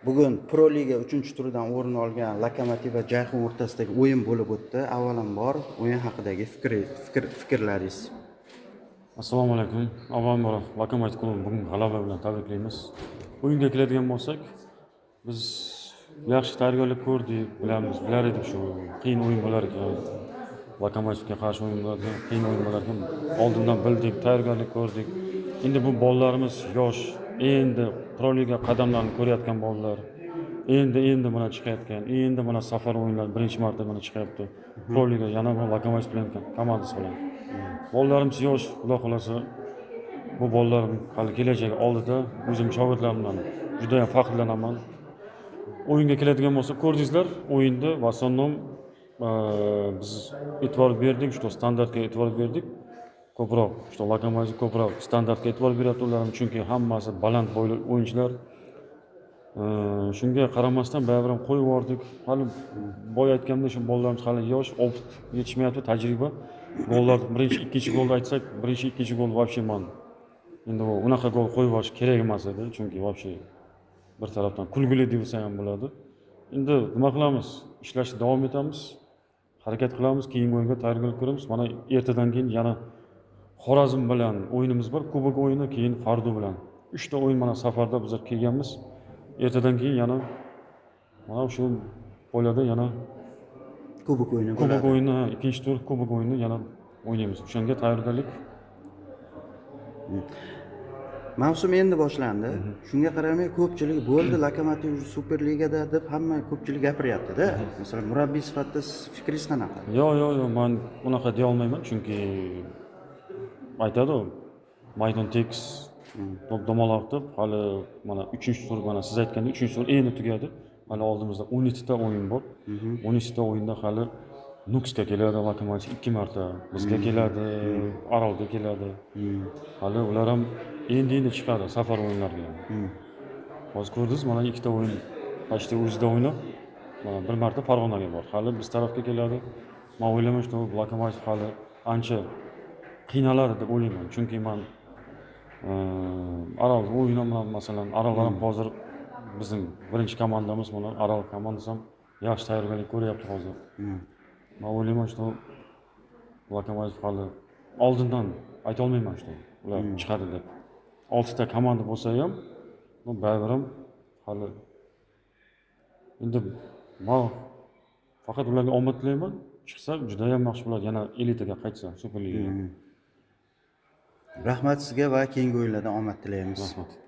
Bugun Pro Liga 3-turidan o'rin olgan Lokomotiv va Jayhun o'rtasidagi o'yin bo'lib o'tdi. Avvalambor o'yin haqidagi fikrlaringiz. Assalomu alaykum. Avvalambor Lokomotiv klubini bugun g'alaba bilan tabriklaymiz. O'yinga keladigan bo'lsak, biz yaxshi tayyorgarlik ko'rdik, bilar edik shu qiyin o'yin bo'lar ekan. Lokomotivga qarshi o'yin bo'lar ekan, qiyin o'yin bo'lar ekan. Oldindan bildik, tayyorgarlik ko'rdik. Endi bu bolalarimiz yosh, endi Pro Liga qadamlarini ko'rayotgan bolalar. Endi mana chiqayotgan, endi mana safar o'yinlar birinchi marta mana chiqyapti. Pro Liga yana bu Lokomotiv bilan komandasi bilan. Bolalarimiz yosh, Xudo xolasa bu bolalar hali kelajagi oldida. O'zim shogirdlarim bilan juda ham faxrlanaman. O'yinga keladigan bo'lsa, ko'rdingizlar, o'yinda в основном biz e'tibor berdik, shu standartga e'tibor berdik. Ko'proq, shu Lokomotiv ko'proq standartga e'tibor beryapti ular, chunki hammasi baland bo'yli o'yinchilar. Shunga qaramasdan baribir ham qo'yib yubordik. Hali boya aytganimdek, shu bolalarimiz hali yosh, opit yetishmayapti, tajriba. Gollar birinchi, ikkinchi golni aytsak, birinchi, ikkinchi gol вообще man. Endi unaqa gol qo'yib yuborish kerak emas edi, chunki вообще bir tarafdan kulgili desa ham bo'ladi. Endi nima qilamiz? Ishlashda davom etamiz. Harakat qilamiz, keyingi o'yinga tayyorgarlik ko'ramiz. Mana ertadan keyin yana Xorazm bilan o'yinimiz bor, kubok o'yini, keyin Fardo bilan. 3 ta o'yin mana safarda bizlar kelganmiz. Ertadan keyin yana mana shu poylarda yana Kubok o'yini bo'ladi. kubok o'yini, ikkinchi tur kubok o'yini yana o'ynaymiz. O'shanga tayyorgarlik. Mavsum endi boshlandi. Shunga qaramay ko'pchilik bo'ldi Lokomotiv Super Ligada deb hamma ko'pchilik gapiryapti-da. Masalan, murabbiy sifatida fikringiz qanaqa? Yo'q, men unaqa deya olmayman, chunki aytadi, maydon tekis, domaloq deb, hali mana 3-tur, mana siz aytgandek 3-tur endi tugadi. Hali oldimizda 12 ta o'yin bor. 12 ta o'yinda hali Nuksga keladi Lokomotiv 2 marta, bizga keladi, Orolga keladi. Hali ular ham endi chiqadi safar o'yinlariga. Hozir ko'rdingiz, mana 2 ta o'yin почти o'zida o'ynab, mana bir marta Farg'onaga bor. Hali biz tarafga keladi. Men o'ylayman, shu Lokomotiv hali ancha qiynaladi deb o'ylayman. Chunki men Orol o'yini masalan, Orollar ham hozir bizning birinchi komandamiz, mana Orol komandasi ham yaxshi tayyorgarlik ko'ryapti hozir. Men o'ylayman, shu Lokomotiv hali oldindan ayta olmayman, shu ular chiqadi deb. 6 ta komanda bo'lsa ham, bu baribir ham hali endi men faqat ularga omad tilayman. Chiqsa juda ham yaxshi bo'ladi, yana elitaga qaytsa, Super Ligaga. Rahmat sizga va keyingi o'yinlarda omad tilaymiz. Rahmat.